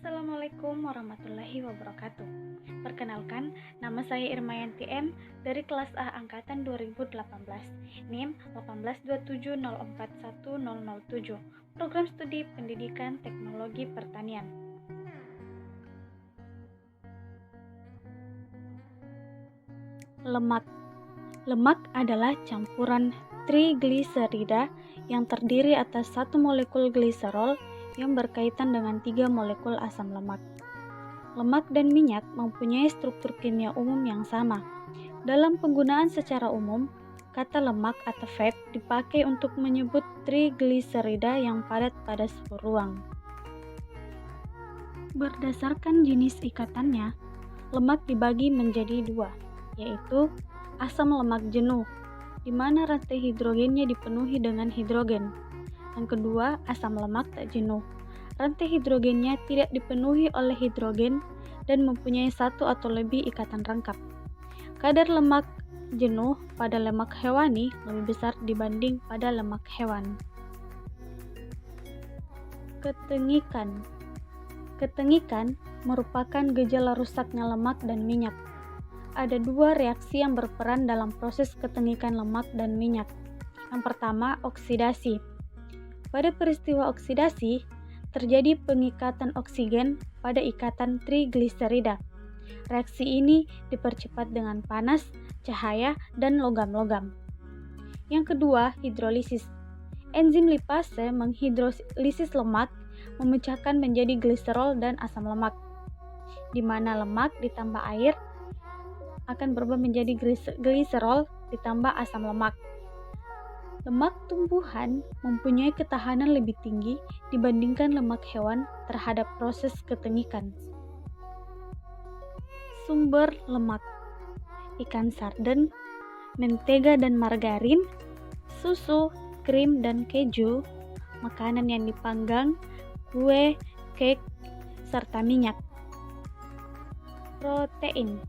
Assalamualaikum warahmatullahi wabarakatuh. Perkenalkan, nama saya Irmayanti M dari kelas A angkatan 2018, NIM 18270410007, Program Studi Pendidikan Teknologi Pertanian. Lemak. Lemak adalah campuran trigliserida yang terdiri atas satu molekul gliserol yang berkaitan dengan 3 molekul asam lemak. Lemak dan minyak mempunyai struktur kimia umum yang sama. Dalam penggunaan secara umum, kata lemak atau fat dipakai untuk menyebut trigliserida yang padat pada suhu ruang. Berdasarkan jenis ikatannya, lemak dibagi menjadi 2, yaitu asam lemak jenuh, di mana rantai hidrogennya dipenuhi dengan hidrogen. Yang kedua, asam lemak tak jenuh. Rantai hidrogennya tidak dipenuhi oleh hidrogen dan mempunyai satu atau lebih ikatan rangkap. Kadar lemak jenuh pada lemak hewani lebih besar dibanding pada lemak hewan. Ketengikan. Ketengikan merupakan gejala rusaknya lemak dan minyak. Ada 2 reaksi yang berperan dalam proses ketengikan lemak dan minyak. Yang pertama, oksidasi. Pada peristiwa oksidasi, terjadi pengikatan oksigen pada ikatan trigliserida. Reaksi ini dipercepat dengan panas, cahaya, dan logam-logam. Yang kedua, hidrolisis. Enzim lipase menghidrolisis lemak, memecahkan menjadi gliserol dan asam lemak, di mana lemak ditambah air akan berubah menjadi gliserol ditambah asam lemak. Lemak tumbuhan mempunyai ketahanan lebih tinggi dibandingkan lemak hewan terhadap proses ketengikan. Sumber lemak: ikan sarden, mentega dan margarin, susu, krim dan keju, makanan yang dipanggang, kue, cake, serta minyak. Protein.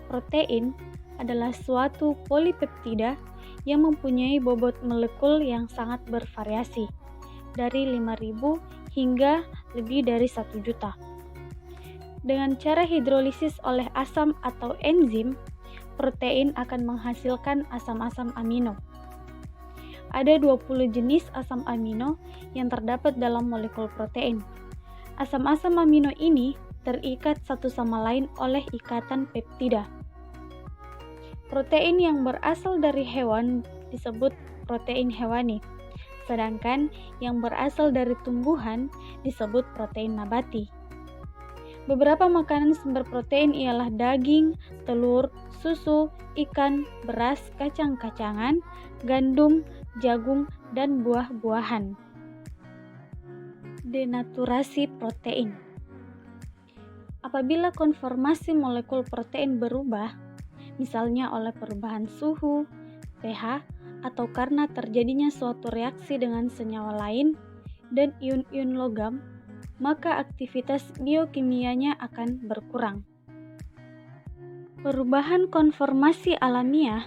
Protein adalah suatu polipeptida yang mempunyai bobot molekul yang sangat bervariasi, dari 5.000 hingga lebih dari 1 juta. Dengan cara hidrolisis oleh asam atau enzim, protein akan menghasilkan asam-asam amino. Ada 20 jenis asam amino yang terdapat dalam molekul protein. Asam-asam amino ini terikat satu sama lain oleh ikatan peptida. Protein yang berasal dari hewan disebut protein hewani, sedangkan yang berasal dari tumbuhan disebut protein nabati. Beberapa makanan sumber protein ialah daging, telur, susu, ikan, beras, kacang-kacangan, gandum, jagung, dan buah-buahan. Denaturasi protein. Apabila konformasi molekul protein berubah, misalnya oleh perubahan suhu, pH, atau karena terjadinya suatu reaksi dengan senyawa lain dan ion-ion logam, maka aktivitas biokimianya akan berkurang. Perubahan konformasi alamiah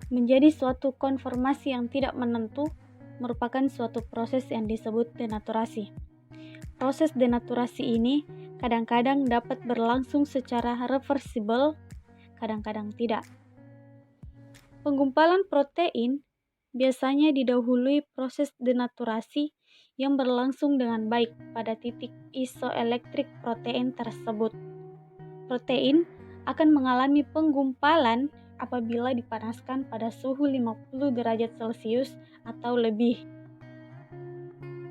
menjadi suatu konformasi yang tidak menentu merupakan suatu proses yang disebut denaturasi. Proses denaturasi ini kadang-kadang dapat berlangsung secara reversibel, kadang-kadang tidak. Penggumpalan protein biasanya didahului proses denaturasi yang berlangsung dengan baik pada titik isoelektrik protein tersebut. Protein akan mengalami penggumpalan apabila dipanaskan pada suhu 50 derajat Celcius atau lebih.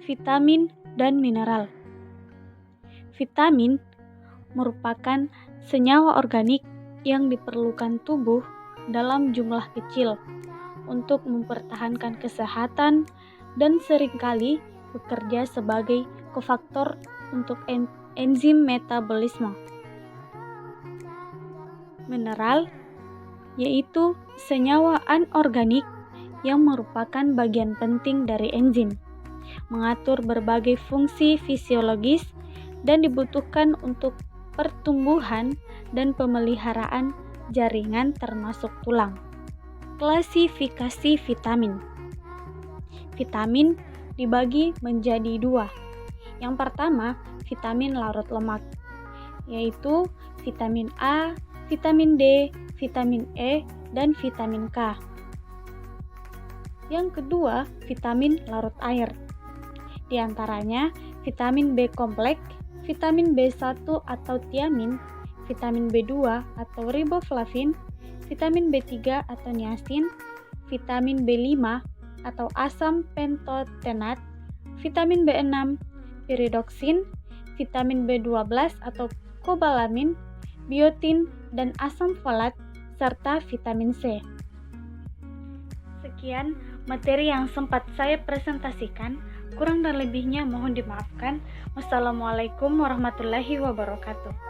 Vitamin dan mineral. Vitamin merupakan senyawa organik yang diperlukan tubuh dalam jumlah kecil untuk mempertahankan kesehatan dan seringkali bekerja sebagai kofaktor untuk enzim metabolisme. Mineral yaitu senyawa anorganik yang merupakan bagian penting dari enzim, mengatur berbagai fungsi fisiologis dan dibutuhkan untuk pertumbuhan dan pemeliharaan jaringan termasuk tulang. Klasifikasi vitamin. Vitamin dibagi menjadi 2. Yang pertama, vitamin larut lemak, yaitu vitamin A, vitamin D, vitamin E, dan vitamin K. Yang kedua, vitamin larut air. Di antaranya vitamin B kompleks, vitamin B1 atau thiamin, vitamin B2 atau riboflavin, vitamin B3 atau niacin, vitamin B5 atau asam pentotenat, vitamin B6, piridoksin, vitamin B12 atau kobalamin, biotin, dan asam folat, serta vitamin C. Sekian materi yang sempat saya presentasikan, kurang dan lebihnya mohon dimaafkan. Wassalamualaikum warahmatullahi wabarakatuh.